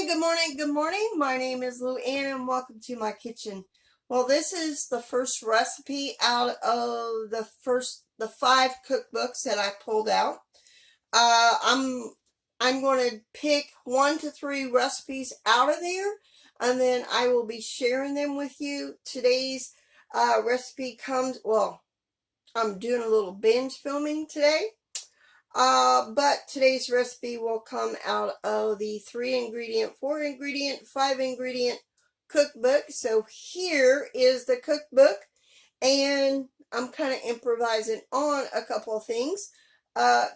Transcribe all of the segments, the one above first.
good morning, good morning. My name is LouAnn and welcome to my kitchen. Well, this is the first recipe out of the 5 cookbooks that I pulled out. I'm going to pick 1 to 3 recipes out of there, and then I will be sharing them with you. Today's recipe comes, well, I'm doing a little binge filming today. But today's recipe will come out of the 3-ingredient, 4-ingredient, 5-ingredient cookbook. So here is the cookbook, and I'm kind of improvising on a couple of things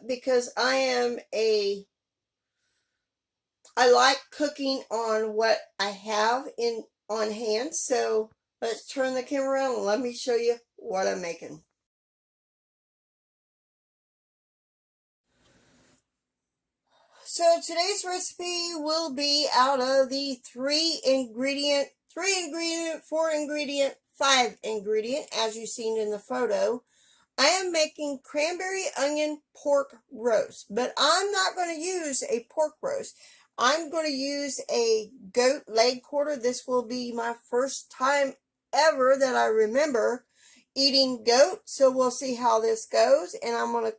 because I like cooking on what I have on hand. So let's turn the camera around and let me show you what I'm making. So today's recipe will be out of the 3-ingredient, 4-ingredient, 5-ingredient, as you've seen in the photo. I am making cranberry onion pork roast, but I'm not going to use a pork roast. I'm going to use a goat leg quarter. This will be my first time ever that I remember eating goat, so we'll see how this goes. And I'm going to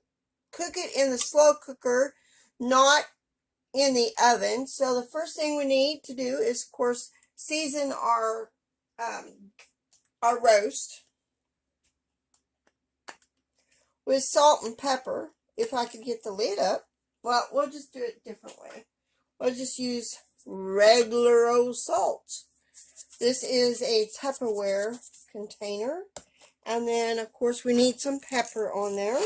cook it in the slow cooker, not in the oven. So the first thing we need to do is, of course, season our roast with salt and pepper. If I could get the lid up, well, we'll just do it a different way. We'll just use regular old salt. This is a Tupperware container, and then of course we need some pepper on there.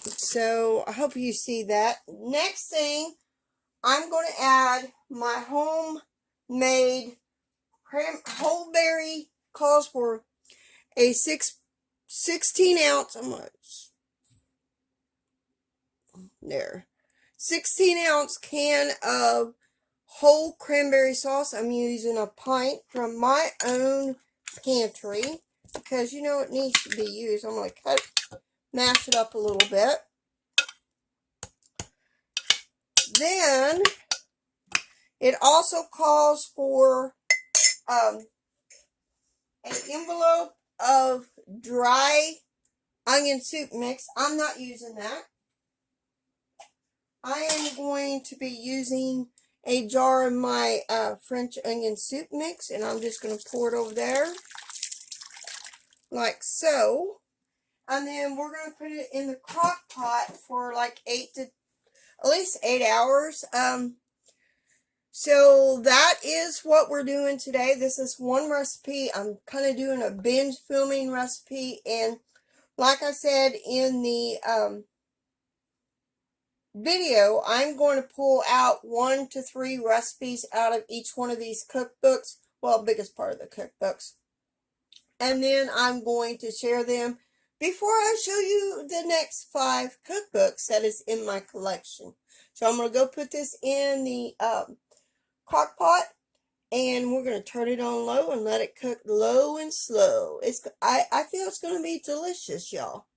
So I hope you see that. Next thing, I'm going to add my homemade whole berry, calls for a 16 ounce, there, 16 ounce can of whole cranberry sauce. I'm using a pint from my own pantry because you know it needs to be used. I'm going to mash it up a little bit. Then it also calls for an envelope of dry onion soup mix. I'm not using that. I am going to be using a jar of my French onion soup mix, and I'm just going to pour it over there like so. And then we're going to put it in the crock pot for like at least 8 hours. So that is what we're doing today. This is one recipe. I'm kind of doing a binge filming recipe, and like I said in the video, I'm going to pull out 1 to 3 recipes out of each one of these cookbooks. Well, biggest part of the cookbooks. And then I'm going to share them before I show you the next 5 cookbooks that is in my collection. So I'm going to go put this in the crock pot, and we're going to turn it on low and let it cook low and slow. I feel it's going to be delicious, y'all.